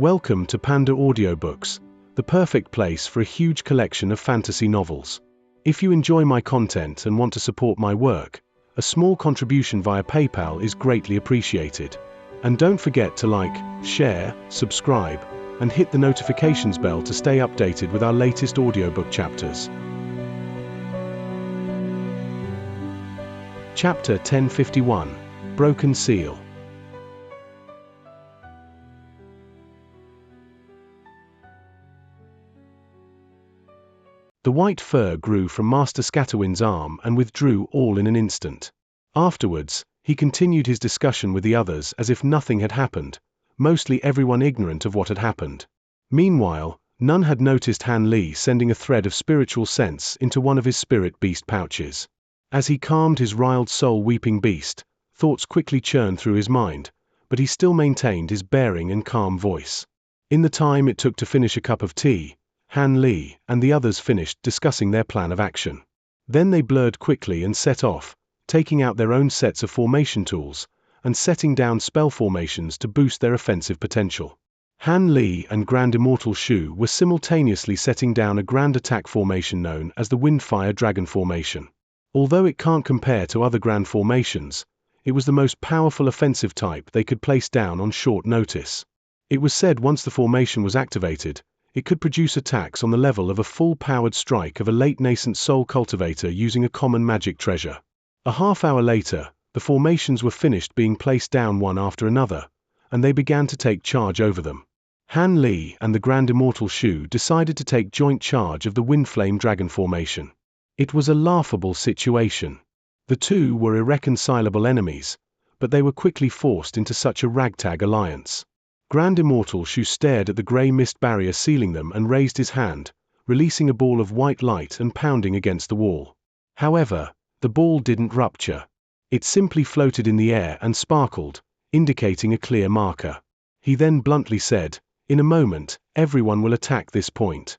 Welcome to PandaAudioBooks, the perfect place for a huge collection of fantasy novels. If you enjoy my content and want to support my work, a small contribution via PayPal is greatly appreciated. And don't forget to like, share, subscribe, and hit the notifications bell to stay updated with our latest audiobook chapters. Chapter 1051, Broken Seal. The white fur grew from Master Scatterwind's arm and withdrew all in an instant. Afterwards, he continued his discussion with the others as if nothing had happened, mostly everyone ignorant of what had happened. Meanwhile, none had noticed Han Li sending a thread of spiritual sense into one of his spirit beast pouches. As he calmed his riled soul-weeping beast, thoughts quickly churned through his mind, but he still maintained his bearing and calm voice. In the time it took to finish a cup of tea, Han Li and the others finished discussing their plan of action. Then they blurred quickly and set off, taking out their own sets of formation tools, and setting down spell formations to boost their offensive potential. Han Li and Grand Immortal Shu were simultaneously setting down a grand attack formation known as the Windfire Dragon Formation. Although it can't compare to other grand formations, it was the most powerful offensive type they could place down on short notice. It was said once the formation was activated, it could produce attacks on the level of a full-powered strike of a late-nascent soul cultivator using a common magic treasure. A half-hour later, the formations were finished being placed down one after another, and they began to take charge over them. Han Li and the Grand Immortal Shu decided to take joint charge of the Windflame Dragon Formation. It was a laughable situation. The two were irreconcilable enemies, but they were quickly forced into such a ragtag alliance. Grand Immortal Shu stared at the grey mist barrier sealing them and raised his hand, releasing a ball of white light and pounding against the wall. However, the ball didn't rupture. It simply floated in the air and sparkled, indicating a clear marker. He then bluntly said, "In a moment, everyone will attack this point."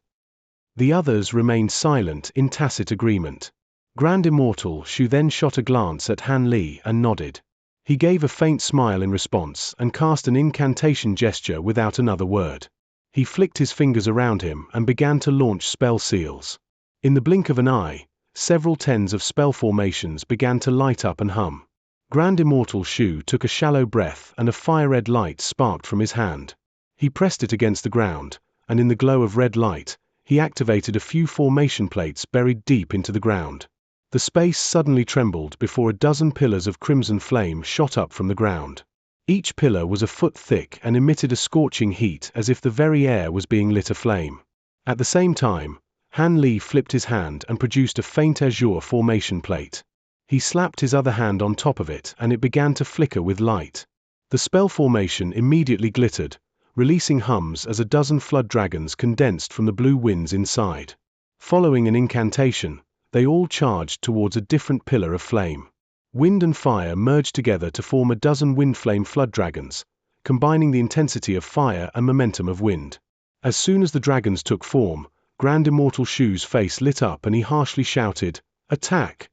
The others remained silent in tacit agreement. Grand Immortal Shu then shot a glance at Han Li and nodded. He gave a faint smile in response and cast an incantation gesture without another word. He flicked his fingers around him and began to launch spell seals. In the blink of an eye, several tens of spell formations began to light up and hum. Grand Immortal Shu took a shallow breath and a fire-red light sparked from his hand. He pressed it against the ground, and in the glow of red light, he activated a few formation plates buried deep into the ground. The space suddenly trembled before a dozen pillars of crimson flame shot up from the ground. Each pillar was a foot thick and emitted a scorching heat as if the very air was being lit aflame. At the same time, Han Li flipped his hand and produced a faint azure formation plate. He slapped his other hand on top of it and it began to flicker with light. The spell formation immediately glittered, releasing hums as a dozen flood dragons condensed from the blue winds inside. Following an incantation, they all charged towards a different pillar of flame. Wind and fire merged together to form a dozen windflame flood dragons, combining the intensity of fire and momentum of wind. As soon as the dragons took form, Grand Immortal Shu's face lit up and he harshly shouted, "Attack!"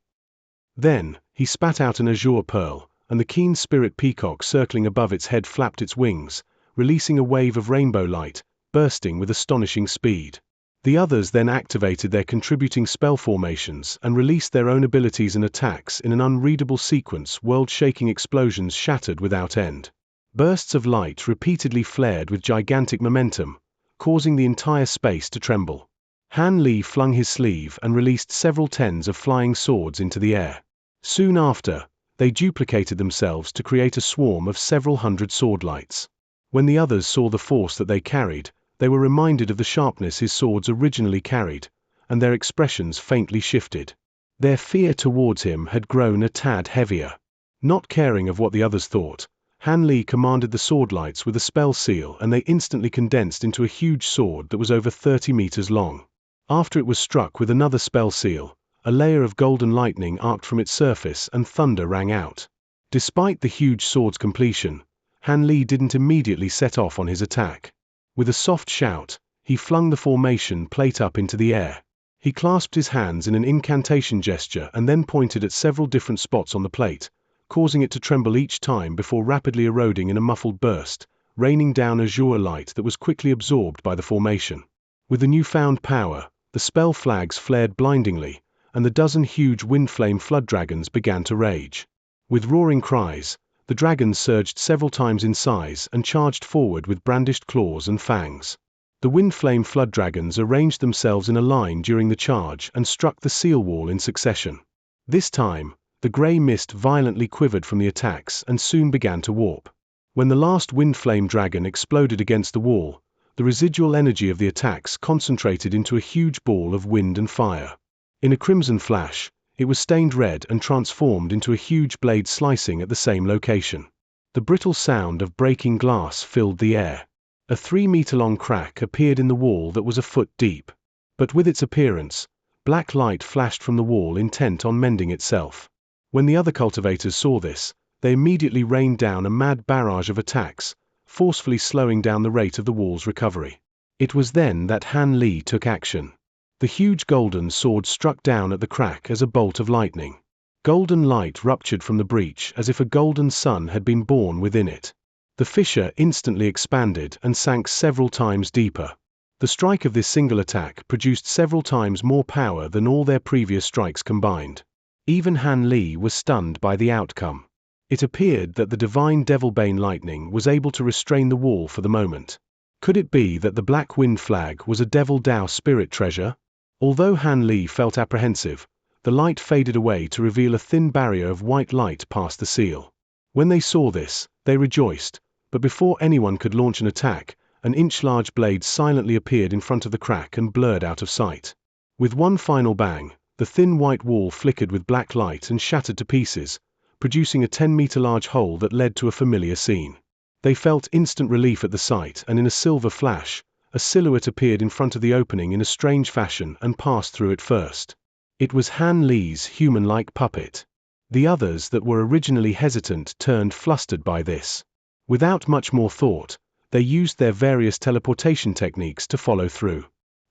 Then, he spat out an azure pearl, and the keen spirit peacock circling above its head flapped its wings, releasing a wave of rainbow light, bursting with astonishing speed. The others then activated their contributing spell formations and released their own abilities and attacks in an unreadable sequence. World-shaking explosions shattered without end. Bursts of light repeatedly flared with gigantic momentum, causing the entire space to tremble. Han Li flung his sleeve and released several tens of flying swords into the air. Soon after, they duplicated themselves to create a swarm of several hundred swordlights. When the others saw the force that they carried, they were reminded of the sharpness his swords originally carried, and their expressions faintly shifted. Their fear towards him had grown a tad heavier. Not caring of what the others thought, Han Li commanded the swordlights with a spell seal and they instantly condensed into a huge sword that was over 30 meters long. After it was struck with another spell seal, a layer of golden lightning arced from its surface and thunder rang out. Despite the huge sword's completion, Han Li didn't immediately set off on his attack. With a soft shout, he flung the formation plate up into the air. He clasped his hands in an incantation gesture and then pointed at several different spots on the plate, causing it to tremble each time before rapidly eroding in a muffled burst, raining down azure light that was quickly absorbed by the formation. With the newfound power, the spell flags flared blindingly, and the dozen huge wind-flame flood dragons began to rage. With roaring cries, the dragons surged several times in size and charged forward with brandished claws and fangs. The wind-flame flood dragons arranged themselves in a line during the charge and struck the seal wall in succession. This time, the grey mist violently quivered from the attacks and soon began to warp. When the last wind-flame dragon exploded against the wall, the residual energy of the attacks concentrated into a huge ball of wind and fire. In a crimson flash, it was stained red and transformed into a huge blade slicing at the same location. The brittle sound of breaking glass filled the air. A 3-meter-long crack appeared in the wall that was a foot deep. But with its appearance, black light flashed from the wall intent on mending itself. When the other cultivators saw this, they immediately rained down a mad barrage of attacks, forcefully slowing down the rate of the wall's recovery. It was then that Han Li took action. The huge golden sword struck down at the crack as a bolt of lightning. Golden light ruptured from the breach as if a golden sun had been born within it. The fissure instantly expanded and sank several times deeper. The strike of this single attack produced several times more power than all their previous strikes combined. Even Han Li was stunned by the outcome. It appeared that the divine Devilbane lightning was able to restrain the wall for the moment. Could it be that the Black Wind flag was a Devil Dao spirit treasure? Although Han Li felt apprehensive, the light faded away to reveal a thin barrier of white light past the seal. When they saw this, they rejoiced, but before anyone could launch an attack, an inch-large blade silently appeared in front of the crack and blurred out of sight. With one final bang, the thin white wall flickered with black light and shattered to pieces, producing a 10-meter-large hole that led to a familiar scene. They felt instant relief at the sight, and in a silver flash, a silhouette appeared in front of the opening in a strange fashion and passed through it first. It was Han Li's human-like puppet. The others that were originally hesitant turned flustered by this. Without much more thought, they used their various teleportation techniques to follow through.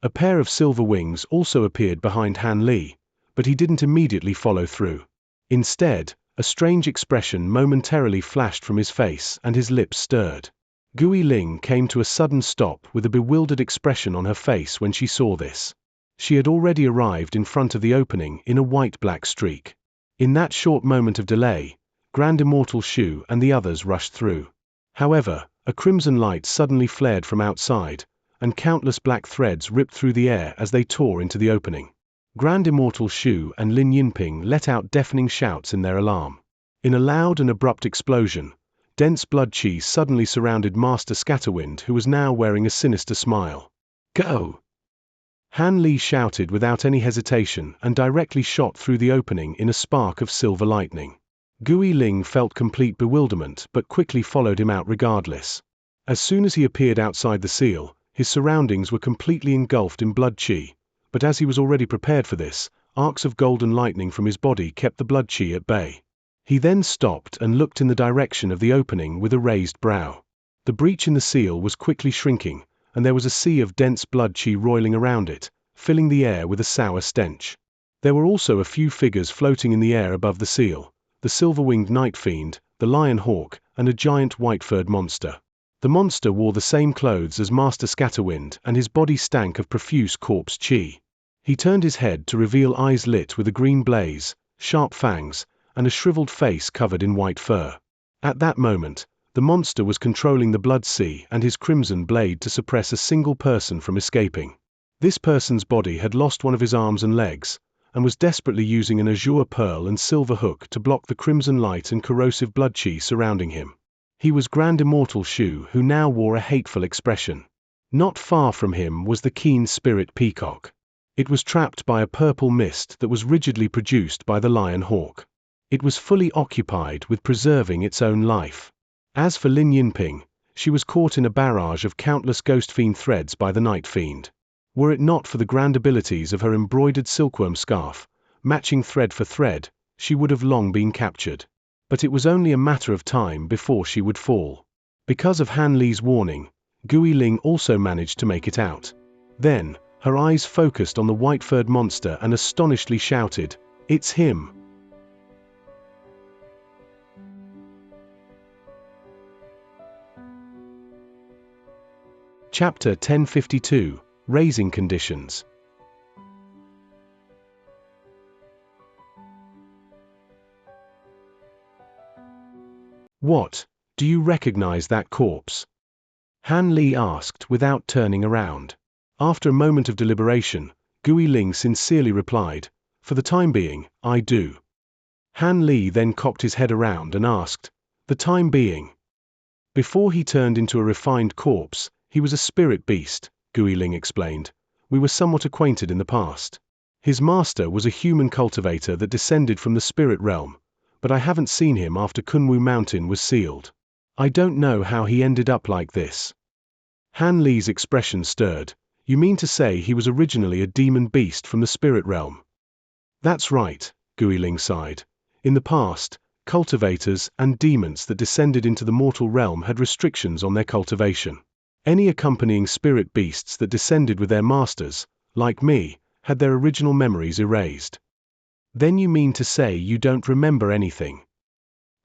A pair of silver wings also appeared behind Han Li, but he didn't immediately follow through. Instead, a strange expression momentarily flashed from his face and his lips stirred. Gui Ling came to a sudden stop with a bewildered expression on her face when she saw this. She had already arrived in front of the opening in a white-black streak. In that short moment of delay, Grand Immortal Shu and the others rushed through. However, a crimson light suddenly flared from outside, and countless black threads ripped through the air as they tore into the opening. Grand Immortal Shu and Lin Yinping let out deafening shouts in their alarm. In a loud and abrupt explosion, dense blood chi suddenly surrounded Master Scatterwind, who was now wearing a sinister smile. "Go!" Han Li shouted without any hesitation and directly shot through the opening in a spark of silver lightning. Gui Ling felt complete bewilderment but quickly followed him out regardless. As soon as he appeared outside the seal, his surroundings were completely engulfed in blood chi, but as he was already prepared for this, arcs of golden lightning from his body kept the blood chi at bay. He then stopped and looked in the direction of the opening with a raised brow. The breach in the seal was quickly shrinking, and there was a sea of dense blood chi roiling around it, filling the air with a sour stench. There were also a few figures floating in the air above the seal: the silver-winged night fiend, the lion hawk, and a giant white-furred monster. The monster wore the same clothes as Master Scatterwind, and his body stank of profuse corpse chi. He turned his head to reveal eyes lit with a green blaze, sharp fangs, and a shriveled face covered in white fur. At that moment, the monster was controlling the blood sea and his crimson blade to suppress a single person from escaping. This person's body had lost one of his arms and legs, and was desperately using an azure pearl and silver hook to block the crimson light and corrosive blood chi surrounding him. He was Grand Immortal Shu, who now wore a hateful expression. Not far from him was the keen spirit peacock. It was trapped by a purple mist that was rigidly produced by the lion hawk. It was fully occupied with preserving its own life. As for Lin Yinping, she was caught in a barrage of countless ghost fiend threads by the night fiend. Were it not for the grand abilities of her embroidered silkworm scarf, matching thread for thread, she would have long been captured. But it was only a matter of time before she would fall. Because of Han Li's warning, Gui Ling also managed to make it out. Then, her eyes focused on the white-furred monster and astonishedly shouted, "It's him!" " 」 . Chapter 1052, Raising Conditions. What? Do you recognize that corpse? Han Li asked without turning around. After a moment of deliberation, Gui Ling sincerely replied, "For the time being, I do." Han Li then cocked his head around and asked, "The time being?" Before he turned into a refined corpse, he was a spirit beast, Gui Ling explained. "We were somewhat acquainted in the past. His master was a human cultivator that descended from the spirit realm, but I haven't seen him after Kunwu Mountain was sealed. I don't know how he ended up like this." Han Li's expression stirred. "You mean to say he was originally a demon beast from the spirit realm?" "That's right," Gui Ling sighed. "In the past, cultivators and demons that descended into the mortal realm had restrictions on their cultivation. Any accompanying spirit beasts that descended with their masters, like me, had their original memories erased." "Then you mean to say you don't remember anything?"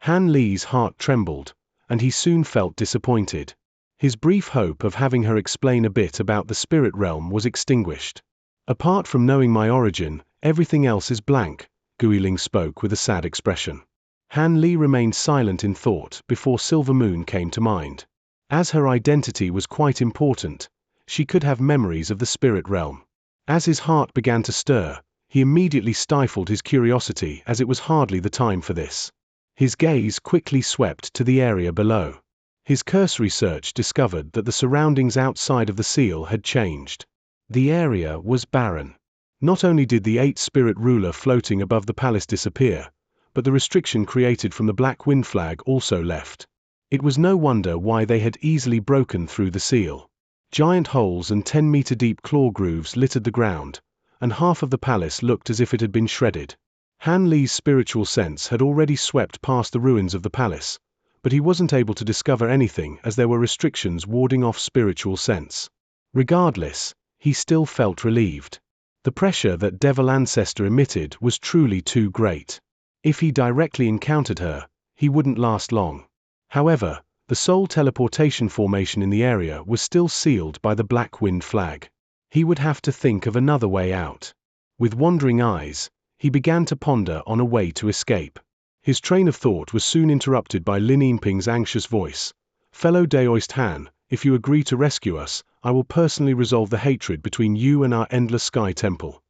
Han Li's heart trembled, and he soon felt disappointed. His brief hope of having her explain a bit about the spirit realm was extinguished. "Apart from knowing my origin, everything else is blank," Gui Ling spoke with a sad expression. Han Li remained silent in thought before Silver Moon came to mind. As her identity was quite important, she could have memories of the spirit realm. As his heart began to stir, he immediately stifled his curiosity as it was hardly the time for this. His gaze quickly swept to the area below. His cursory search discovered that the surroundings outside of the seal had changed. The area was barren. Not only did the 8-spirit ruler floating above the palace disappear, but the restriction created from the Black Wind flag also left. It was no wonder why they had easily broken through the seal. Giant holes and 10-meter-deep claw grooves littered the ground, and half of the palace looked as if it had been shredded. Han Li's spiritual sense had already swept past the ruins of the palace, but he wasn't able to discover anything as there were restrictions warding off spiritual sense. Regardless, he still felt relieved. The pressure that Devil Ancestor emitted was truly too great. If he directly encountered her, he wouldn't last long. However, the soul teleportation formation in the area was still sealed by the Black Wind flag. He would have to think of another way out. With wandering eyes, he began to ponder on a way to escape. His train of thought was soon interrupted by Lin Yinping's anxious voice. "Fellow Daoist Han, if you agree to rescue us, I will personally resolve the hatred between you and our Endless Sky Temple."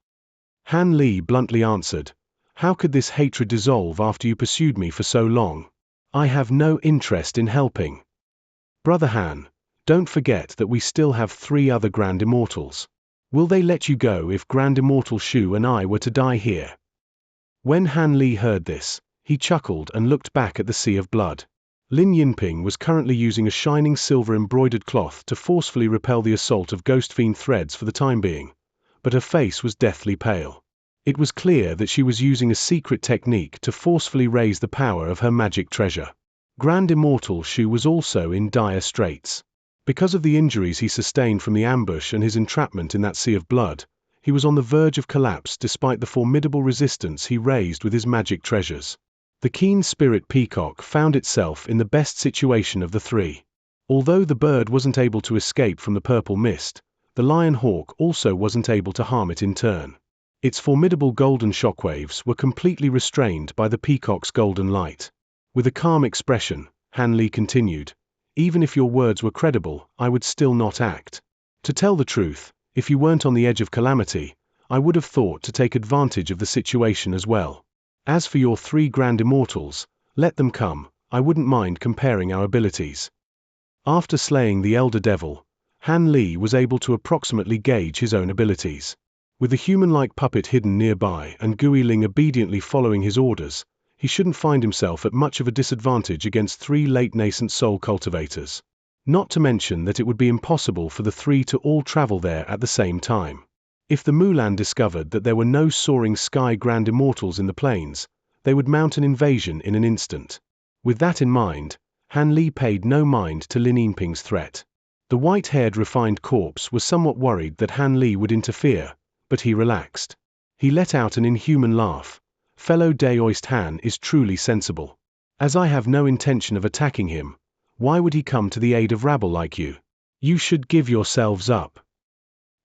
Han Li bluntly answered, "How could this hatred dissolve after you pursued me for so long? I have no interest in helping." "Brother Han, don't forget that we still have 3 other Grand Immortals. Will they let you go if Grand Immortal Shu and I were to die here?" When Han Li heard this, he chuckled and looked back at the sea of blood. Lin Yinping was currently using a shining silver embroidered cloth to forcefully repel the assault of ghost fiend threads for the time being, but her face was deathly pale. It was clear that she was using a secret technique to forcefully raise the power of her magic treasure. Grand Immortal Shu was also in dire straits. Because of the injuries he sustained from the ambush and his entrapment in that sea of blood, he was on the verge of collapse despite the formidable resistance he raised with his magic treasures. The keen spirit peacock found itself in the best situation of the 3. Although the bird wasn't able to escape from the purple mist, the lion hawk also wasn't able to harm it in turn. Its formidable golden shockwaves were completely restrained by the peacock's golden light. With a calm expression, Han Li continued, "Even if your words were credible, I would still not act. To tell the truth, if you weren't on the edge of calamity, I would have thought to take advantage of the situation as well. As for your 3 Grand Immortals, let them come, I wouldn't mind comparing our abilities." After slaying the Elder Devil, Han Li was able to approximately gauge his own abilities. With the human-like puppet hidden nearby and Gui Ling obediently following his orders, he shouldn't find himself at much of a disadvantage against 3 late nascent soul cultivators. Not to mention that it would be impossible for the 3 to all travel there at the same time. If the Mulan discovered that there were no soaring sky Grand Immortals in the plains, they would mount an invasion in an instant. With that in mind, Han Li paid no mind to Lin Yinping's threat. The white-haired refined corpse was somewhat worried that Han Li would interfere, but he relaxed. He let out an inhuman laugh. "Fellow Daoist Han is truly sensible. As I have no intention of attacking him, why would he come to the aid of rabble like you? You should give yourselves up."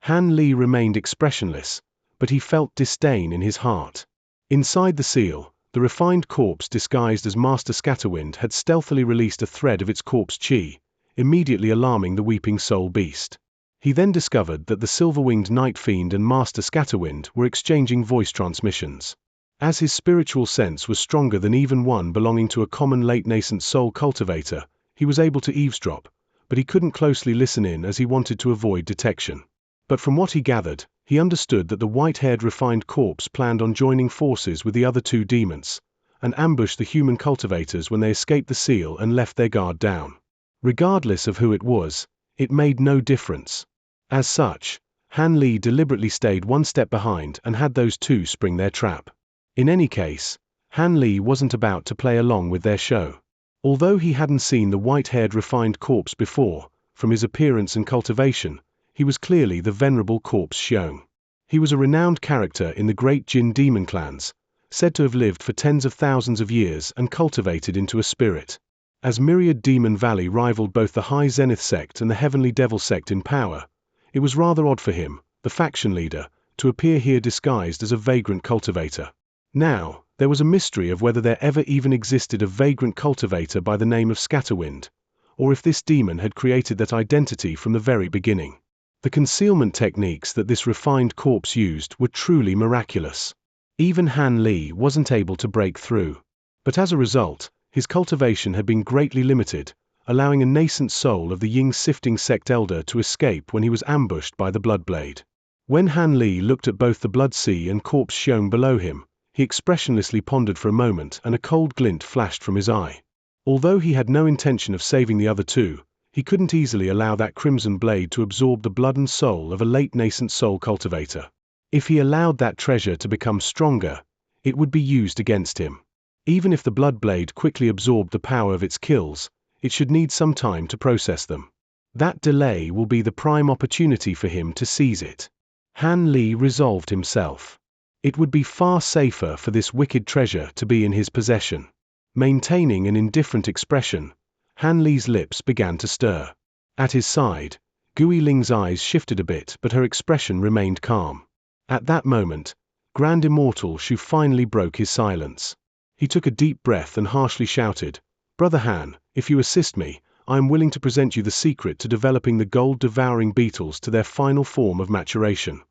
Han Li remained expressionless, but he felt disdain in his heart. Inside the seal, the refined corpse disguised as Master Scatterwind had stealthily released a thread of its corpse chi, immediately alarming the weeping soul beast. He then discovered that the silver-winged Night Fiend and Master Scatterwind were exchanging voice transmissions. As his spiritual sense was stronger than even one belonging to a common late-nascent soul cultivator, he was able to eavesdrop, but he couldn't closely listen in as he wanted to avoid detection. But from what he gathered, he understood that the white-haired refined corpse planned on joining forces with the other two demons, and ambush the human cultivators when they escaped the seal and left their guard down. Regardless of who it was, it made no difference. As such, Han Li deliberately stayed one step behind and had those two spring their trap. In any case, Han Li wasn't about to play along with their show. Although he hadn't seen the white-haired refined corpse before, from his appearance and cultivation, he was clearly the venerable corpse Xiong. He was a renowned character in the great Jin demon clans, said to have lived for tens of thousands of years and cultivated into a spirit. As Myriad Demon Valley rivaled both the High Zenith sect and the Heavenly Devil sect in power, it was rather odd for him, the faction leader, to appear here disguised as a vagrant cultivator. Now, there was a mystery of whether there ever even existed a vagrant cultivator by the name of Scatterwind, or if this demon had created that identity from the very beginning. The concealment techniques that this refined corpse used were truly miraculous. Even Han Li wasn't able to break through. But as a result, his cultivation had been greatly limited, allowing a nascent soul of the Ying sifting sect elder to escape when he was ambushed by the Bloodblade. When Han Li looked at both the Blood Sea and corpse Xiong below him, he expressionlessly pondered for a moment and a cold glint flashed from his eye. Although he had no intention of saving the other two, he couldn't easily allow that crimson blade to absorb the blood and soul of a late nascent soul cultivator. If he allowed that treasure to become stronger, it would be used against him. Even if the blood blade quickly absorbed the power of its kills, it should need some time to process them. That delay will be the prime opportunity for him to seize it. Han Li resolved himself. It would be far safer for this wicked treasure to be in his possession. Maintaining an indifferent expression, Han Li's lips began to stir. At his side, Gui Ling's eyes shifted a bit but her expression remained calm. At that moment, Grand Immortal Shu finally broke his silence. He took a deep breath and harshly shouted, "Brother Han, if you assist me, I am willing to present you the secret to developing the gold-devouring beetles to their final form of maturation."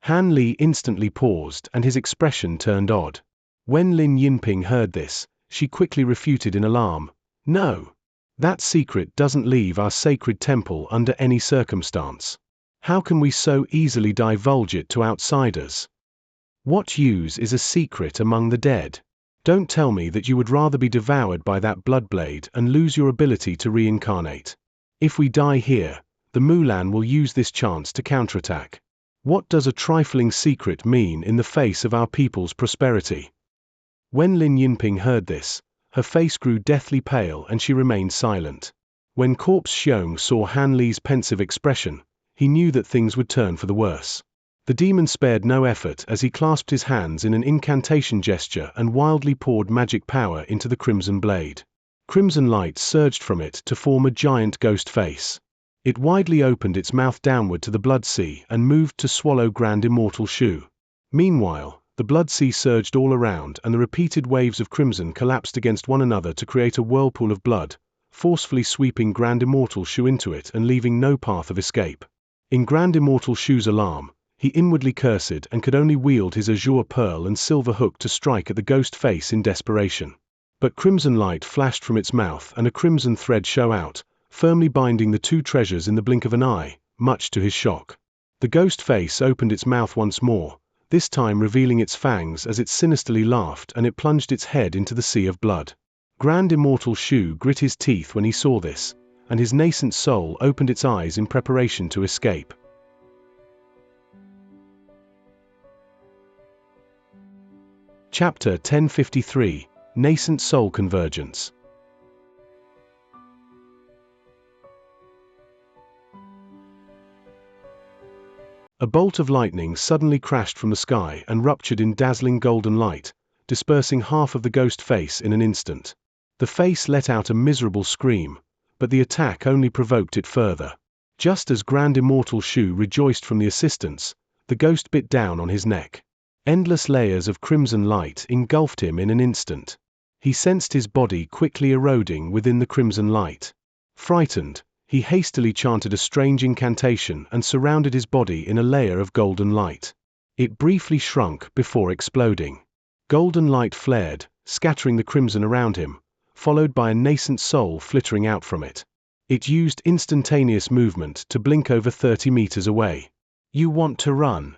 Han Li instantly paused and his expression turned odd. When Lin Yinping heard this, she quickly refuted in alarm, "No. That secret doesn't leave our sacred temple under any circumstance. How can we so easily divulge it to outsiders? What use is a secret among the dead? Don't tell me that you would rather be devoured by that bloodblade and lose your ability to reincarnate. If we die here, the Mulan will use this chance to counterattack. What does a trifling secret mean in the face of our people's prosperity?" When Lin Yinping heard this, her face grew deathly pale and she remained silent. When corpse Xiong saw Han Li's pensive expression, he knew that things would turn for the worse. The demon spared no effort as he clasped his hands in an incantation gesture and wildly poured magic power into the crimson blade. Crimson light surged from it to form a giant ghost face. It widely opened its mouth downward to the blood sea and moved to swallow Grand Immortal Shu. Meanwhile, the blood sea surged all around and the repeated waves of crimson collapsed against one another to create a whirlpool of blood, forcefully sweeping Grand Immortal Shu into it and leaving no path of escape. In Grand Immortal Shu's alarm, he inwardly cursed and could only wield his azure pearl and silver hook to strike at the ghost face in desperation. But crimson light flashed from its mouth and a crimson thread shone out, firmly binding the two treasures in the blink of an eye, much to his shock. The ghost face opened its mouth once more, this time revealing its fangs as it sinisterly laughed and it plunged its head into the sea of blood. Grand Immortal Shu grit his teeth when he saw this, and his nascent soul opened its eyes in preparation to escape. Chapter 1053, Nascent Soul Convergence. A bolt of lightning suddenly crashed from the sky and ruptured in dazzling golden light, dispersing half of the ghost face in an instant. The face let out a miserable scream, but the attack only provoked it further. Just as Grand Immortal Shu rejoiced from the assistance, the ghost bit down on his neck. Endless layers of crimson light engulfed him in an instant. He sensed his body quickly eroding within the crimson light. Frightened, he hastily chanted a strange incantation and surrounded his body in a layer of golden light. It briefly shrunk before exploding. Golden light flared, scattering the crimson around him, followed by a nascent soul flittering out from it. It used instantaneous movement to blink over 30 meters away. "You want to run?"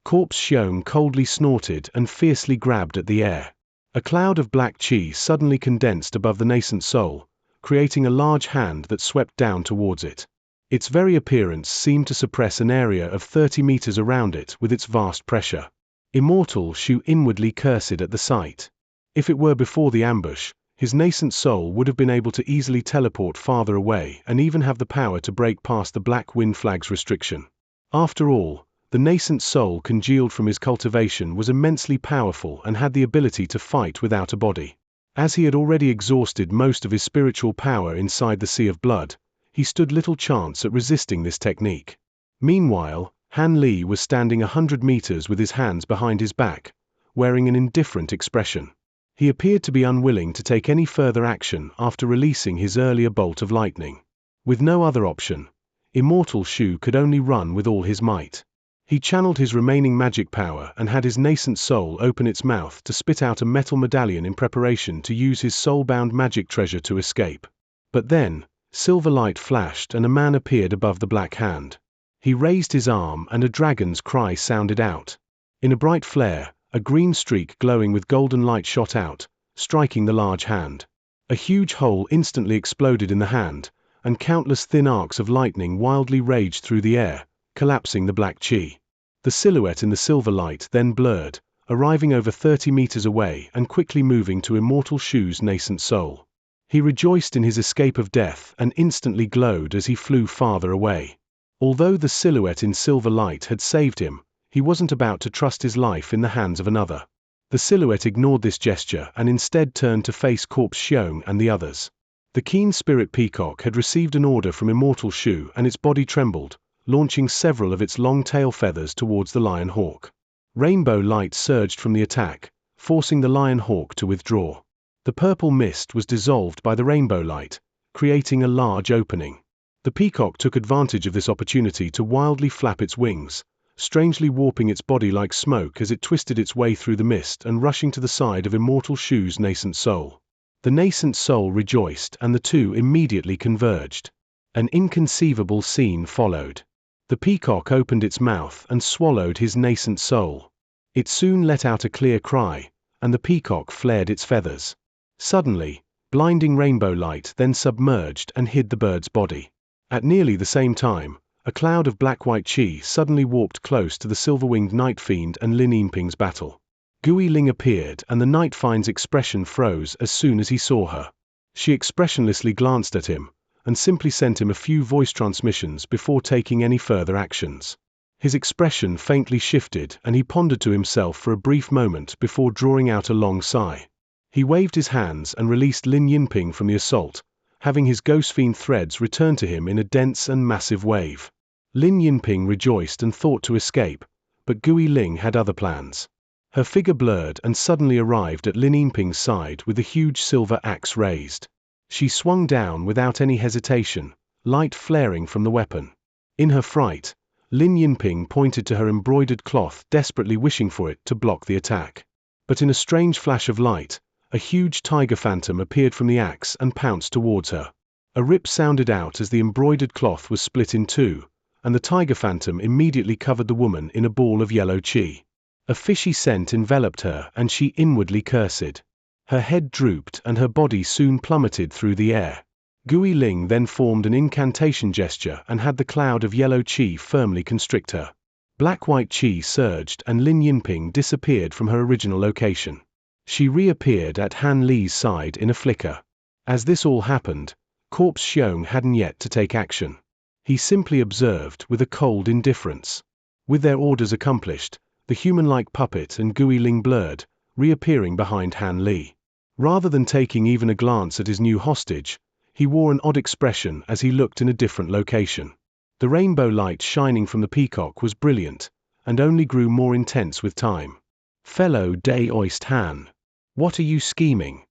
Corpse Xiong coldly snorted and fiercely grabbed at the air. A cloud of black chi suddenly condensed above the nascent soul, creating a large hand that swept down towards it. Its very appearance seemed to suppress an area of 30 meters around it with its vast pressure. Immortal Shu inwardly cursed at the sight. If it were before the ambush, his nascent soul would have been able to easily teleport farther away and even have the power to break past the black wind flag's restriction. After all, the nascent soul congealed from his cultivation was immensely powerful and had the ability to fight without a body. As he had already exhausted most of his spiritual power inside the Sea of Blood, he stood little chance at resisting this technique. Meanwhile, Han Li was standing 100 meters with his hands behind his back, wearing an indifferent expression. He appeared to be unwilling to take any further action after releasing his earlier bolt of lightning. With no other option, Immortal Shu could only run with all his might. He channeled his remaining magic power and had his nascent soul open its mouth to spit out a metal medallion in preparation to use his soul-bound magic treasure to escape. But then, silver light flashed and a man appeared above the black hand. He raised his arm and a dragon's cry sounded out. In a bright flare, a green streak glowing with golden light shot out, striking the large hand. A huge hole instantly exploded in the hand, and countless thin arcs of lightning wildly raged through the air, collapsing the black chi. The silhouette in the silver light then blurred, arriving over 30 meters away and quickly moving to Immortal Shu's nascent soul. He rejoiced in his escape of death and instantly glowed as he flew farther away. Although the silhouette in silver light had saved him, he wasn't about to trust his life in the hands of another. The silhouette ignored this gesture and instead turned to face Corpse Xiong and the others. The keen spirit peacock had received an order from Immortal Shu and its body trembled, launching several of its long tail feathers towards the lion hawk. Rainbow light surged from the attack, forcing the lion hawk to withdraw. The purple mist was dissolved by the rainbow light, creating a large opening. The peacock took advantage of this opportunity to wildly flap its wings, strangely warping its body like smoke as it twisted its way through the mist and rushing to the side of Immortal Shu's nascent soul. The nascent soul rejoiced and the two immediately converged. An inconceivable scene followed. The peacock opened its mouth and swallowed his nascent soul. It soon let out a clear cry, and the peacock flared its feathers. Suddenly, blinding rainbow light then submerged and hid the bird's body. At nearly the same time, a cloud of black-white chi suddenly warped close to the silver-winged night fiend and Lin Yinping's battle. Gui Ling appeared and the night fiend's expression froze as soon as he saw her. She expressionlessly glanced at him, and simply sent him a few voice transmissions before taking any further actions. His expression faintly shifted and he pondered to himself for a brief moment before drawing out a long sigh. He waved his hands and released Lin Yinping from the assault, having his ghost fiend threads return to him in a dense and massive wave. Lin Yinping rejoiced and thought to escape, but Gui Ling had other plans. Her figure blurred and suddenly arrived at Lin Yinping's side with the huge silver axe raised. She swung down without any hesitation, light flaring from the weapon. In her fright, Lin Yinping pointed to her embroidered cloth, desperately wishing for it to block the attack. But in a strange flash of light, a huge tiger phantom appeared from the axe and pounced towards her. A rip sounded out as the embroidered cloth was split in two, and the tiger phantom immediately covered the woman in a ball of yellow chi. A fishy scent enveloped her and she inwardly cursed. Her head drooped and her body soon plummeted through the air. Gui Ling then formed an incantation gesture and had the cloud of yellow chi firmly constrict her. Black-white chi surged and Lin Yinping disappeared from her original location. She reappeared at Han Li's side in a flicker. As this all happened, Corpse Xiong hadn't yet to take action. He simply observed with a cold indifference. With their orders accomplished, the human-like puppet and Gui Ling blurred, reappearing behind Han Li. Rather than taking even a glance at his new hostage, he wore an odd expression as he looked in a different location. The rainbow light shining from the peacock was brilliant, and only grew more intense with time. "Fellow Daoist Han, what are you scheming?"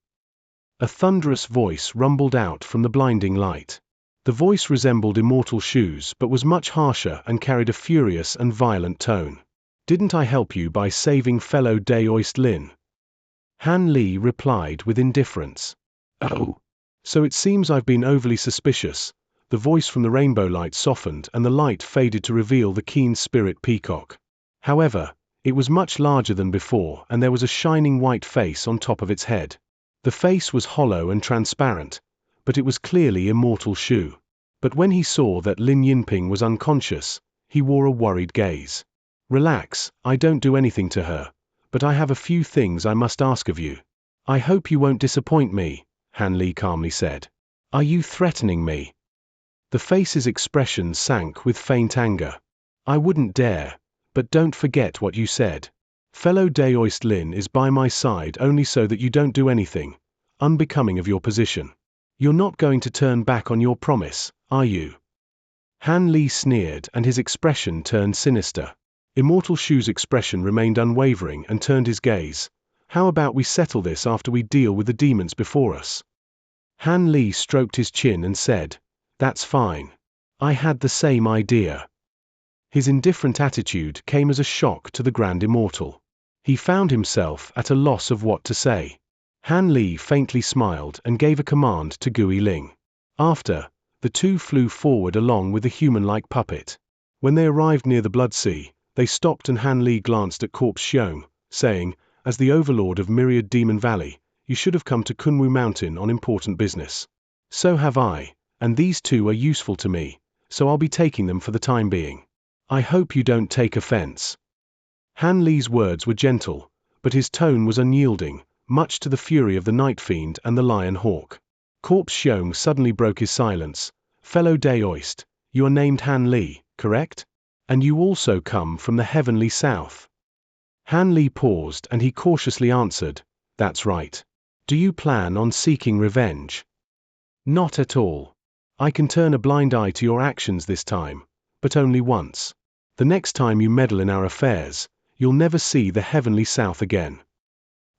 A thunderous voice rumbled out from the blinding light. The voice resembled Immortal Shu's but was much harsher and carried a furious and violent tone. "Didn't I help you by saving fellow Daoist Lin?" Han Li replied with indifference. "Oh, so it seems I've been overly suspicious." The voice from the rainbow light softened and the light faded to reveal the keen spirit peacock. However, it was much larger than before and there was a shining white face on top of its head. The face was hollow and transparent, but it was clearly Immortal Shu. But when he saw that Lin Yinping was unconscious, he wore a worried gaze. "Relax, I don't do anything to her, but I have a few things I must ask of you." "I hope you won't disappoint me," Han Li calmly said. "Are you threatening me?" The face's expression sank with faint anger. "I wouldn't dare, but don't forget what you said. Fellow Daoist Lin is by my side only so that you don't do anything unbecoming of your position. You're not going to turn back on your promise, are you?" Han Li sneered and his expression turned sinister. Immortal Shu's expression remained unwavering and turned his gaze. "How about we settle this after we deal with the demons before us?" Han Li stroked his chin and said, "That's fine. I had the same idea." His indifferent attitude came as a shock to the Grand Immortal. He found himself at a loss of what to say. Han Li faintly smiled and gave a command to Gui Ling. After, the two flew forward along with the human-like puppet. When they arrived near the Blood Sea, they stopped and Han Li glanced at Corpse Xiong, saying, "As the overlord of Myriad Demon Valley, you should have come to Kunwu Mountain on important business. So have I, and these two are useful to me, so I'll be taking them for the time being. I hope you don't take offense." Han Li's words were gentle, but his tone was unyielding, much to the fury of the Night Fiend and the Lion Hawk. Corpse Xiong suddenly broke his silence. "Fellow Daoist, you are named Han Li, correct? And you also come from the heavenly south?" Han Li paused and he cautiously answered, "That's right. Do you plan on seeking revenge?" "Not at all. I can turn a blind eye to your actions this time, but only once. The next time you meddle in our affairs, you'll never see the heavenly south again."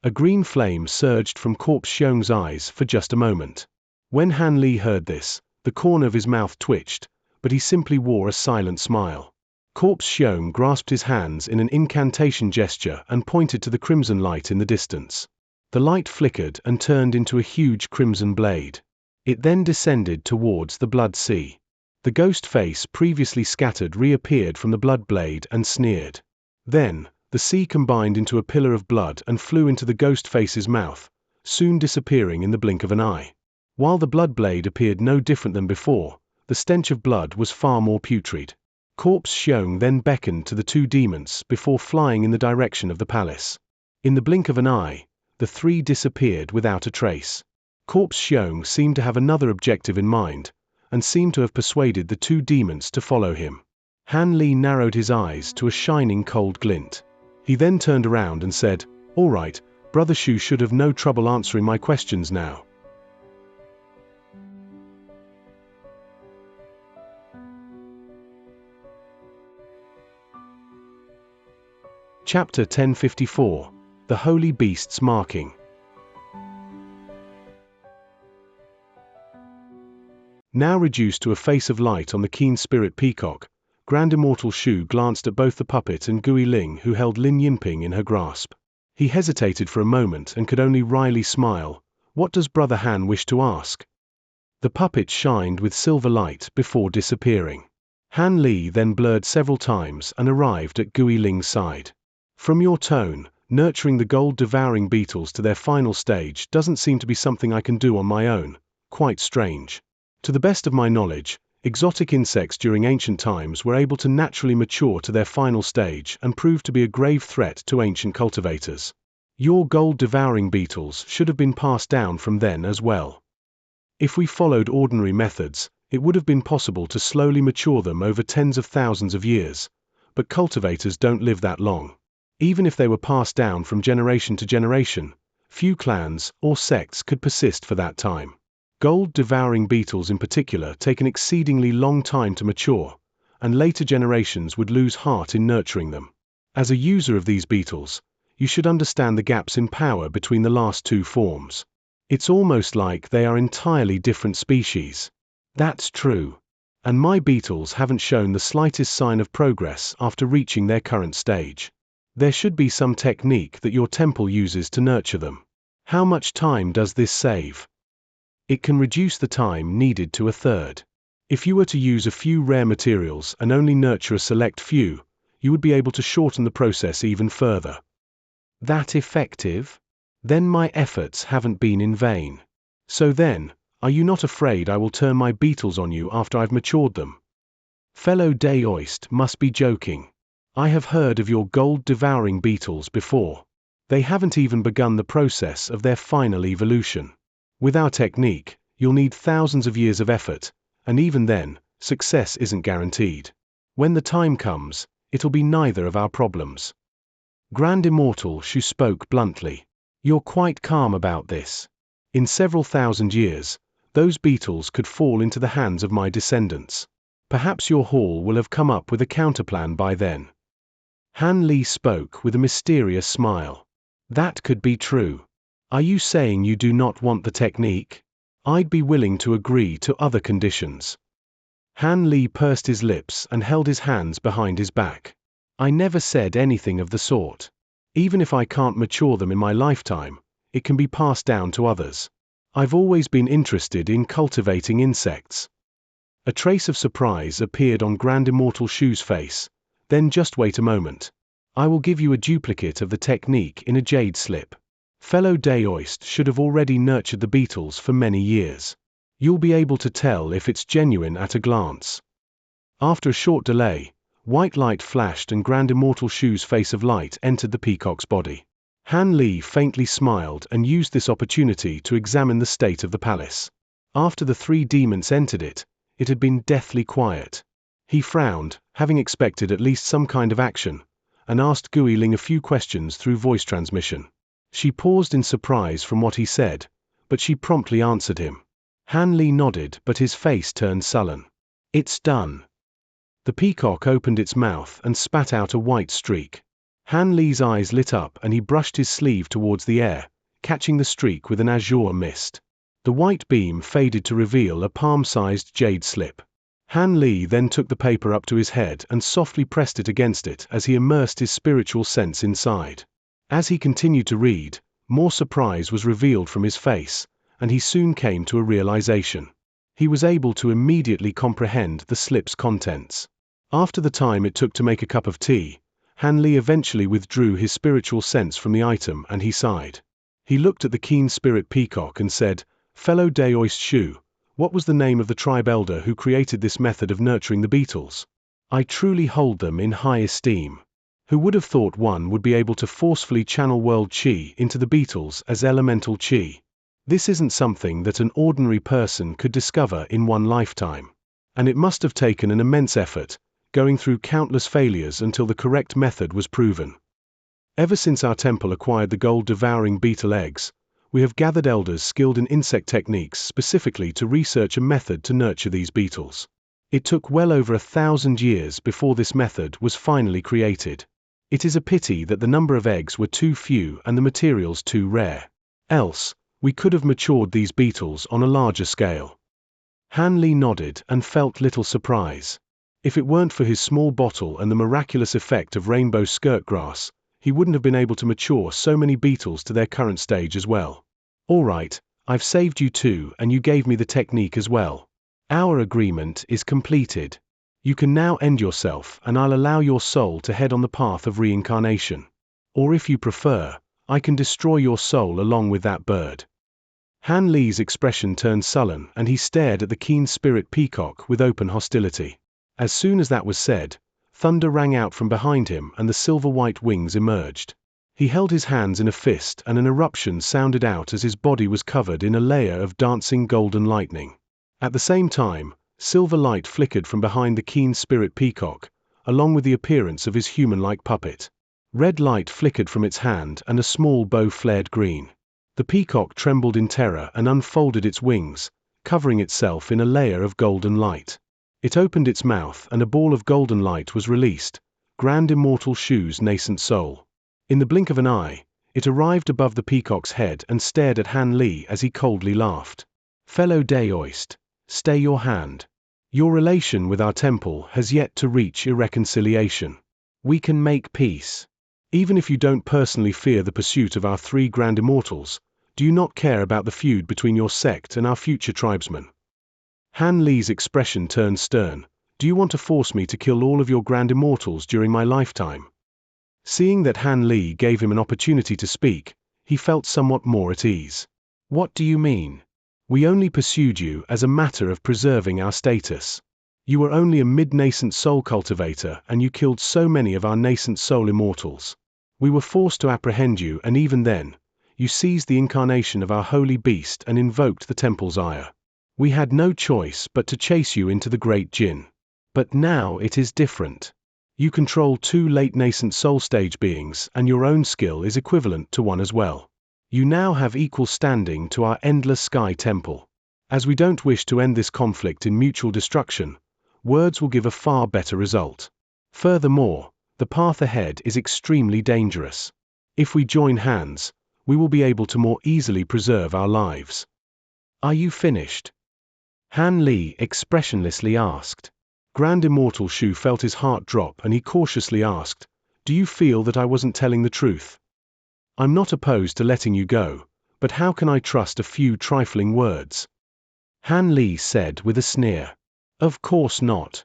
A green flame surged from Corpse Xiong's eyes for just a moment. When Han Li heard this, the corner of his mouth twitched, but he simply wore a silent smile. Corpse Xiong grasped his hands in an incantation gesture and pointed to the crimson light in the distance. The light flickered and turned into a huge crimson blade. It then descended towards the Blood Sea. The ghost face previously scattered reappeared from the blood blade and sneered. Then, the sea combined into a pillar of blood and flew into the ghost face's mouth, soon disappearing in the blink of an eye. While the blood blade appeared no different than before, the stench of blood was far more putrid. Corpse Xiong then beckoned to the two demons before flying in the direction of the palace. In the blink of an eye, the three disappeared without a trace. Corpse Xiong seemed to have another objective in mind, and seemed to have persuaded the two demons to follow him. Han Li narrowed his eyes to a shining cold glint. He then turned around and said, "All right, Brother Shu should have no trouble answering my questions now." Chapter 1054, The Holy Beast's Marking. Now reduced to a face of light on the keen spirit peacock, Grand Immortal Shu glanced at both the puppet and Gui Ling who held Lin Yinping in her grasp. He hesitated for a moment and could only wryly smile. "What does Brother Han wish to ask?" The puppet shined with silver light before disappearing. Han Li then blurred several times and arrived at Gui Ling's side. "From your tone, nurturing the gold-devouring beetles to their final stage doesn't seem to be something I can do on my own. Quite strange. To the best of my knowledge, exotic insects during ancient times were able to naturally mature to their final stage and proved to be a grave threat to ancient cultivators. Your gold-devouring beetles should have been passed down from then as well. If we followed ordinary methods, it would have been possible to slowly mature them over tens of thousands of years, but cultivators don't live that long. Even if they were passed down from generation to generation, few clans or sects could persist for that time. Gold-devouring beetles in particular take an exceedingly long time to mature, and later generations would lose heart in nurturing them. As a user of these beetles, you should understand the gaps in power between the last two forms. It's almost like they are entirely different species. That's true. And my beetles haven't shown the slightest sign of progress after reaching their current stage. There should be some technique that your temple uses to nurture them. How much time does this save? It can reduce the time needed to a third. If you were to use a few rare materials and only nurture a select few, you would be able to shorten the process even further. That effective? Then my efforts haven't been in vain. So then, are you not afraid I will turn my beetles on you after I've matured them? Fellow Daoist must be joking. I have heard of your gold-devouring beetles before. They haven't even begun the process of their final evolution. With our technique, you'll need thousands of years of effort, and even then, success isn't guaranteed. When the time comes, it'll be neither of our problems. Grand Immortal Shu spoke bluntly. You're quite calm about this. In several thousand years, those beetles could fall into the hands of my descendants. Perhaps your hall will have come up with a counterplan by then. Han Li spoke with a mysterious smile. That could be true. Are you saying you do not want the technique? I'd be willing to agree to other conditions. Han Li pursed his lips and held his hands behind his back. I never said anything of the sort. Even if I can't mature them in my lifetime, it can be passed down to others. I've always been interested in cultivating insects. A trace of surprise appeared on Grand Immortal Shu's face. Then just wait a moment. I will give you a duplicate of the technique in a jade slip. Fellow Daoist should have already nurtured the beetles for many years. You'll be able to tell if it's genuine at a glance. After a short delay, white light flashed and Grand Immortal Shu's face of light entered the peacock's body. Han Li faintly smiled and used this opportunity to examine the state of the palace. After the three demons entered it, it had been deathly quiet. He frowned, having expected at least some kind of action, and asked Gui Ling a few questions through voice transmission. She paused in surprise from what he said, but she promptly answered him. Han Li nodded, but his face turned sullen. It's done. The peacock opened its mouth and spat out a white streak. Han Li's eyes lit up and he brushed his sleeve towards the air, catching the streak with an azure mist. The white beam faded to reveal a palm-sized jade slip. Han Li then took the paper up to his head and softly pressed it against it as he immersed his spiritual sense inside. As he continued to read, more surprise was revealed from his face, and he soon came to a realization. He was able to immediately comprehend the slip's contents. After the time it took to make a cup of tea, Han Li eventually withdrew his spiritual sense from the item and he sighed. He looked at the keen spirit peacock and said, Fellow Daoist Shu, what was the name of the tribe elder who created this method of nurturing the beetles? I truly hold them in high esteem. Who would have thought one would be able to forcefully channel world chi into the beetles as elemental chi? This isn't something that an ordinary person could discover in one lifetime. And it must have taken an immense effort, going through countless failures until the correct method was proven. Ever since our temple acquired the gold-devouring beetle eggs, we have gathered elders skilled in insect techniques specifically to research a method to nurture these beetles. It took well over 1,000 years before this method was finally created. It is a pity that the number of eggs were too few and the materials too rare. Else, we could have matured these beetles on a larger scale. Han Li nodded and felt little surprise. If it weren't for his small bottle and the miraculous effect of rainbow skirt grass, he wouldn't have been able to mature so many beetles to their current stage as well. All right, I've saved you too and you gave me the technique as well. Our agreement is completed. You can now end yourself and I'll allow your soul to head on the path of reincarnation. Or if you prefer, I can destroy your soul along with that bird. Han Li's expression turned sullen and he stared at the keen spirit peacock with open hostility. As soon as that was said, thunder rang out from behind him and the silver-white wings emerged. He held his hands in a fist and an eruption sounded out as his body was covered in a layer of dancing golden lightning. At the same time, silver light flickered from behind the keen spirit peacock, along with the appearance of his human-like puppet. Red light flickered from its hand and a small bow flared green. The peacock trembled in terror and unfolded its wings, covering itself in a layer of golden light. It opened its mouth and a ball of golden light was released, Grand Immortal Shu's nascent soul. In the blink of an eye, it arrived above the peacock's head and stared at Han Li as he coldly laughed. Fellow Daoist, stay your hand. Your relation with our temple has yet to reach irreconciliation. We can make peace. Even if you don't personally fear the pursuit of our 3 Grand Immortals, do you not care about the feud between your sect and our future tribesmen? Han Li's expression turned stern. Do you want to force me to kill all of your Grand Immortals during my lifetime? Seeing that Han Li gave him an opportunity to speak, he felt somewhat more at ease. What do you mean? We only pursued you as a matter of preserving our status. You were only a mid-nascent soul cultivator and you killed so many of our nascent soul immortals. We were forced to apprehend you, and even then, you seized the incarnation of our holy beast and invoked the temple's ire. We had no choice but to chase you into the great Jinn. But now it is different. You control 2 late nascent soul stage beings and your own skill is equivalent to one as well. You now have equal standing to our endless sky temple. As we don't wish to end this conflict in mutual destruction, words will give a far better result. Furthermore, the path ahead is extremely dangerous. If we join hands, we will be able to more easily preserve our lives. Are you finished? Han Li expressionlessly asked. Grand Immortal Shu felt his heart drop and he cautiously asked, do you feel that I wasn't telling the truth? I'm not opposed to letting you go, but how can I trust a few trifling words? Han Li said with a sneer. Of course not.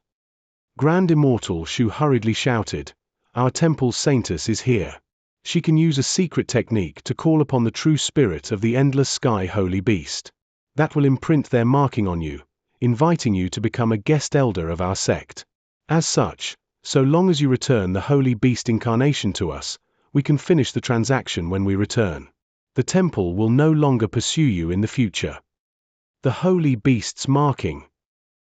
Grand Immortal Shu hurriedly shouted, our temple's saintess is here. She can use a secret technique to call upon the true spirit of the endless sky holy beast. That will imprint their marking on you, inviting you to become a guest elder of our sect. As such, so long as you return the holy beast incarnation to us, we can finish the transaction when we return. The temple will no longer pursue you in the future. The holy beast's marking.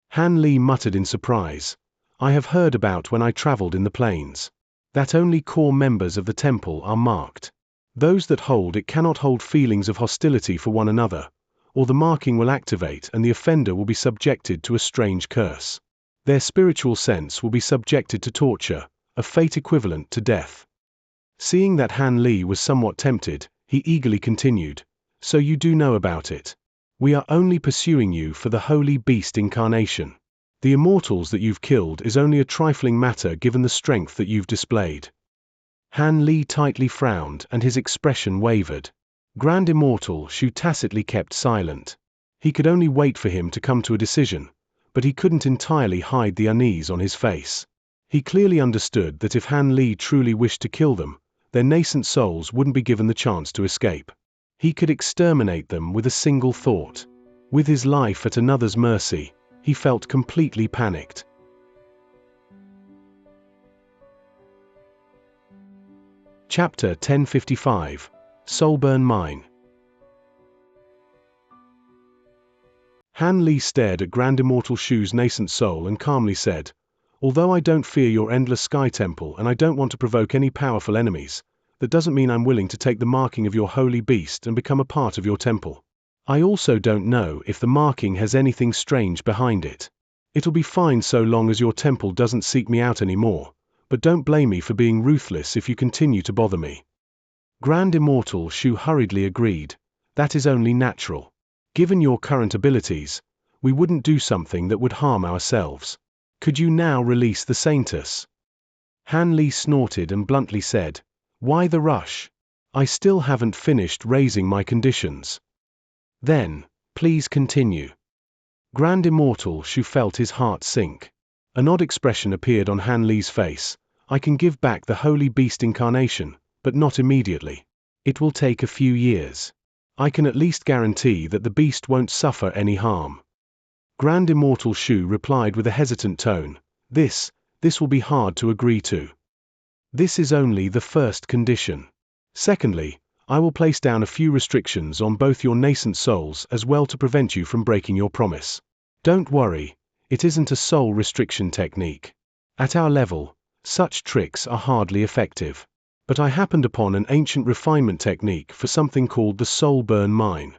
Han Li muttered in surprise. I have heard about when I traveled in the plains. That only core members of the temple are marked. Those that hold it cannot hold feelings of hostility for one another, or the marking will activate and the offender will be subjected to a strange curse. Their spiritual sense will be subjected to torture, a fate equivalent to death. Seeing that Han Li was somewhat tempted, he eagerly continued, so you do know about it. We are only pursuing you for the holy beast incarnation. The immortals that you've killed is only a trifling matter given the strength that you've displayed. Han Li tightly frowned and his expression wavered. Grand Immortal Shu tacitly kept silent. He could only wait for him to come to a decision, but he couldn't entirely hide the unease on his face. He clearly understood that if Han Li truly wished to kill them, their nascent souls wouldn't be given the chance to escape. He could exterminate them with a single thought. With his life at another's mercy, he felt completely panicked. Chapter 1055, Soulburn Mine. Han Li stared at Grand Immortal Shu's nascent soul and calmly said, although I don't fear your endless sky temple and I don't want to provoke any powerful enemies, that doesn't mean I'm willing to take the marking of your holy beast and become a part of your temple. I also don't know if the marking has anything strange behind it. It'll be fine so long as your temple doesn't seek me out anymore, but don't blame me for being ruthless if you continue to bother me. Grand Immortal Shu hurriedly agreed, that is only natural. Given your current abilities, we wouldn't do something that would harm ourselves. Could you now release the saintess? Han Li snorted and bluntly said, why the rush? I still haven't finished raising my conditions. Then, please continue. Grand Immortal Shu felt his heart sink. An odd expression appeared on Han Li's face. I can give back the holy beast incarnation, but not immediately. It will take a few years. I can at least guarantee that the beast won't suffer any harm. Grand Immortal Shu replied with a hesitant tone, this will be hard to agree to. This is only the first condition. Secondly, I will place down a few restrictions on both your nascent souls as well to prevent you from breaking your promise. Don't worry, it isn't a soul restriction technique. At our level, such tricks are hardly effective. But I happened upon an ancient refinement technique for something called the Soulburn Mine.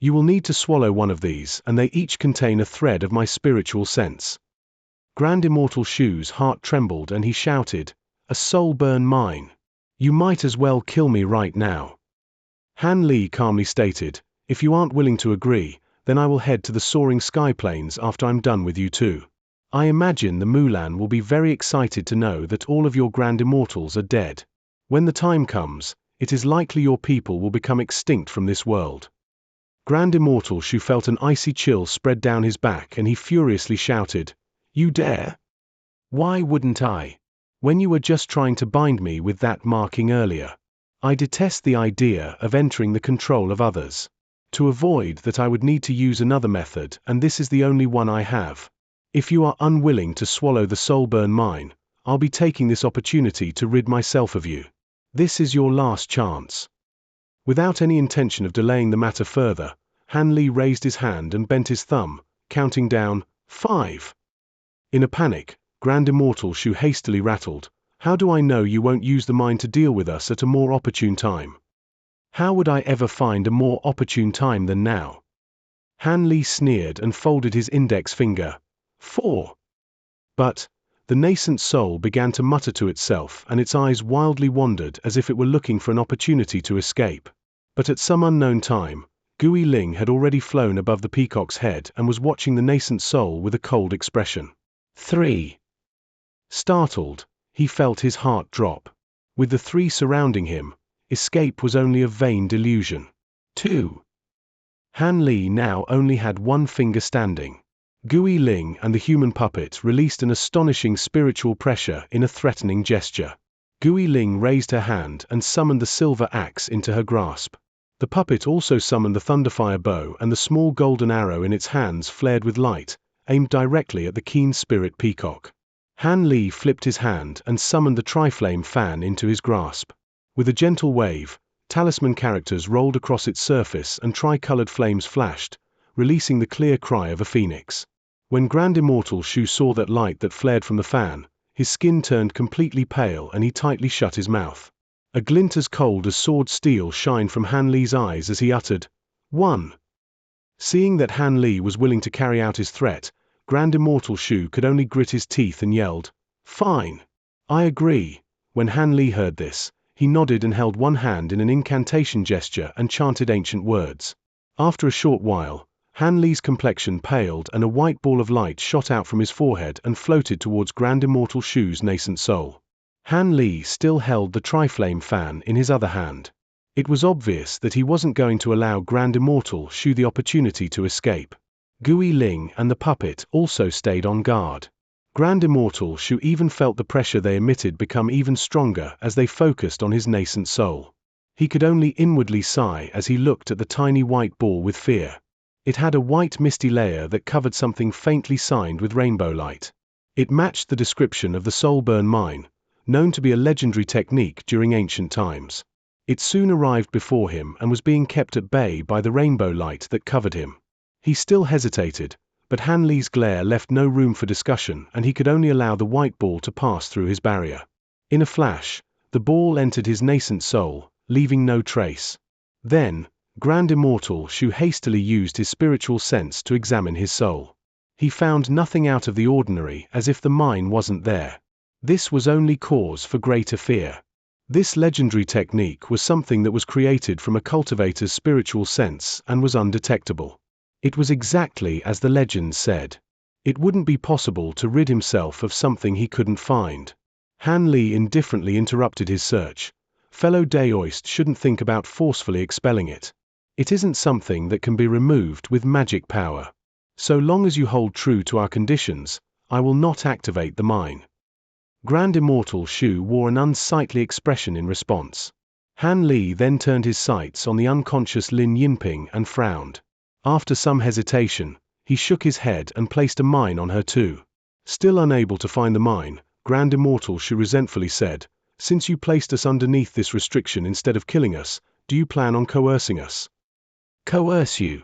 You will need to swallow one of these and they each contain a thread of my spiritual sense. Grand Immortal Shu's heart trembled and he shouted, "A soul burn mine! You might as well kill me right now." Han Li calmly stated, "If you aren't willing to agree, then I will head to the soaring sky planes after I'm done with you too. I imagine the Mulan will be very excited to know that all of your Grand Immortals are dead. When the time comes, it is likely your people will become extinct from this world." Grand Immortal Shu felt an icy chill spread down his back and he furiously shouted, "You dare? Why wouldn't I? When you were just trying to bind me with that marking earlier. I detest the idea of entering the control of others. To avoid that I would need to use another method, and this is the only one I have. If you are unwilling to swallow the soul burn mine, I'll be taking this opportunity to rid myself of you. This is your last chance." Without any intention of delaying the matter further, Han Li raised his hand and bent his thumb, counting down, 5. In a panic, Grand Immortal Shu hastily rattled, "How do I know you won't use the mine to deal with us at a more opportune time? How would I ever find a more opportune time than now?" Han Li sneered and folded his index finger. 4. But the nascent soul began to mutter to itself and its eyes wildly wandered as if it were looking for an opportunity to escape. But at some unknown time, Gui Ling had already flown above the peacock's head and was watching the nascent soul with a cold expression. 3. Startled, he felt his heart drop. With the three surrounding him, escape was only a vain delusion. 2. Han Li now only had one finger standing. Gui Ling and the human puppet released an astonishing spiritual pressure in a threatening gesture. Gui Ling raised her hand and summoned the silver axe into her grasp. The puppet also summoned the thunderfire bow and the small golden arrow in its hands flared with light, aimed directly at the keen spirit peacock. Han Li flipped his hand and summoned the triflame fan into his grasp. With a gentle wave, talisman characters rolled across its surface and tri-colored flames flashed, releasing the clear cry of a phoenix. When Grand Immortal Shu saw that light that flared from the fan, his skin turned completely pale and he tightly shut his mouth. A glint as cold as sword steel shined from Han Li's eyes as he uttered, 1. Seeing that Han Li was willing to carry out his threat, Grand Immortal Shu could only grit his teeth and yelled, "Fine. I agree." When Han Li heard this, he nodded and held one hand in an incantation gesture and chanted ancient words. After a short while, Han Li's complexion paled and a white ball of light shot out from his forehead and floated towards Grand Immortal Shu's nascent soul. Han Li still held the triflame fan in his other hand. It was obvious that he wasn't going to allow Grand Immortal Shu the opportunity to escape. Gui Ling and the puppet also stayed on guard. Grand Immortal Shu even felt the pressure they emitted become even stronger as they focused on his nascent soul. He could only inwardly sigh as he looked at the tiny white ball with fear. It had a white misty layer that covered something faintly signed with rainbow light. It matched the description of the soul burn mine, known to be a legendary technique during ancient times. It soon arrived before him and was being kept at bay by the rainbow light that covered him. He still hesitated, but Han Li's glare left no room for discussion and he could only allow the white ball to pass through his barrier. In a flash, the ball entered his nascent soul, leaving no trace. Then, Grand Immortal Shu hastily used his spiritual sense to examine his soul. He found nothing out of the ordinary, as if the mine wasn't there. This was only cause for greater fear. This legendary technique was something that was created from a cultivator's spiritual sense and was undetectable. It was exactly as the legend said. It wouldn't be possible to rid himself of something he couldn't find. Han Li indifferently interrupted his search. Fellow Daoist shouldn't think about forcefully expelling it. It isn't something that can be removed with magic power. So long as you hold true to our conditions, I will not activate the mine. Grand Immortal Shu wore an unsightly expression in response. Han Li then turned his sights on the unconscious Lin Yinping and frowned. After some hesitation, he shook his head and placed a mine on her too. Still unable to find the mine, Grand Immortal Shu resentfully said, "Since you placed us underneath this restriction instead of killing us, do you plan on coercing us?" "Coerce you?"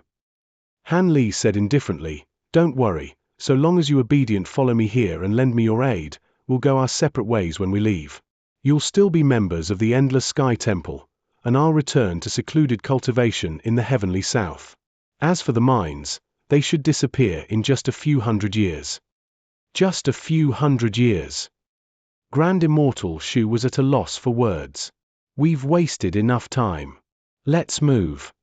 Han Li said indifferently, "Don't worry, so long as you obedient follow me here and lend me your aid, we'll go our separate ways when we leave. You'll still be members of the Endless Sky Temple, and I'll return to secluded cultivation in the heavenly south. As for the mines, they should disappear in just a few hundred years." Just a few hundred years. Grand Immortal Shu was at a loss for words. We've wasted enough time. Let's move.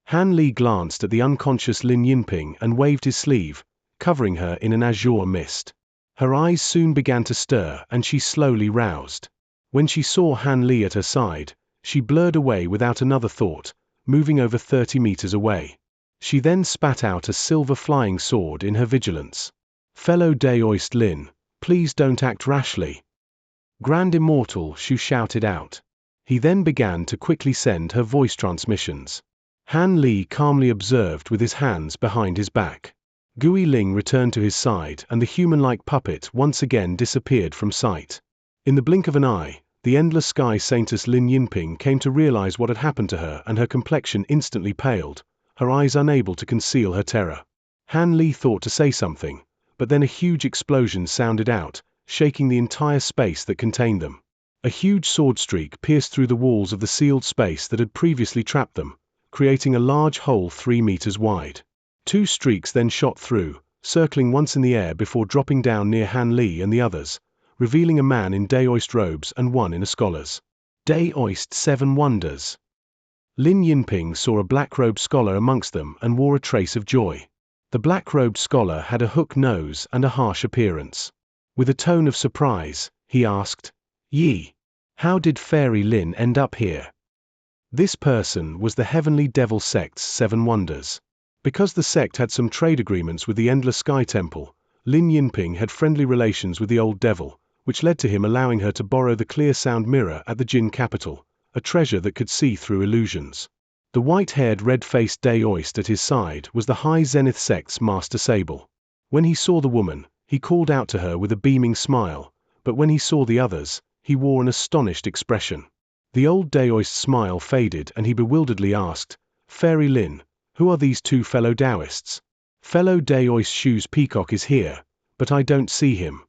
Han Li glanced at the unconscious Lin Yinping and waved his sleeve, covering her in an azure mist. Her eyes soon began to stir and she slowly roused. When she saw Han Li at her side, she blurred away without another thought, moving over 30 meters away. She then spat out a silver flying sword in her vigilance. Fellow Daoist Lin, please don't act rashly. Grand Immortal Shu shouted out. He then began to quickly send her voice transmissions. Han Li calmly observed with his hands behind his back. Gui Ling returned to his side and the human-like puppet once again disappeared from sight. In the blink of an eye, the endless sky saintess Lin Yinping came to realize what had happened to her and her complexion instantly paled, her eyes unable to conceal her terror. Han Li thought to say something, but then a huge explosion sounded out, shaking the entire space that contained them. A huge sword streak pierced through the walls of the sealed space that had previously trapped them, creating a large hole 3 meters wide. 2 streaks then shot through, circling once in the air before dropping down near Han Li and the others, revealing a man in Daoist robes and one in a scholar's. Daoist 7 Wonders. Lin Yinping saw a black-robed scholar amongst them and wore a trace of joy. The black-robed scholar had a hook nose and a harsh appearance. With a tone of surprise, he asked, "Yi, how did Fairy Lin end up here?" This person was the Heavenly Devil Sect's 7 Wonders. Because the sect had some trade agreements with the Endless Sky Temple, Lin Yinping had friendly relations with the old devil, which led to him allowing her to borrow the clear sound mirror at the Jin capital, a treasure that could see through illusions. The white-haired red-faced Daoist at his side was the High Zenith Sect's Master Sable. When he saw the woman, he called out to her with a beaming smile, but when he saw the others, he wore an astonished expression. The old Daoist's smile faded and he bewilderedly asked, "Fairy Lin, who are these 2 fellow Daoists? Fellow Daoist Shu's peacock is here, but I don't see him."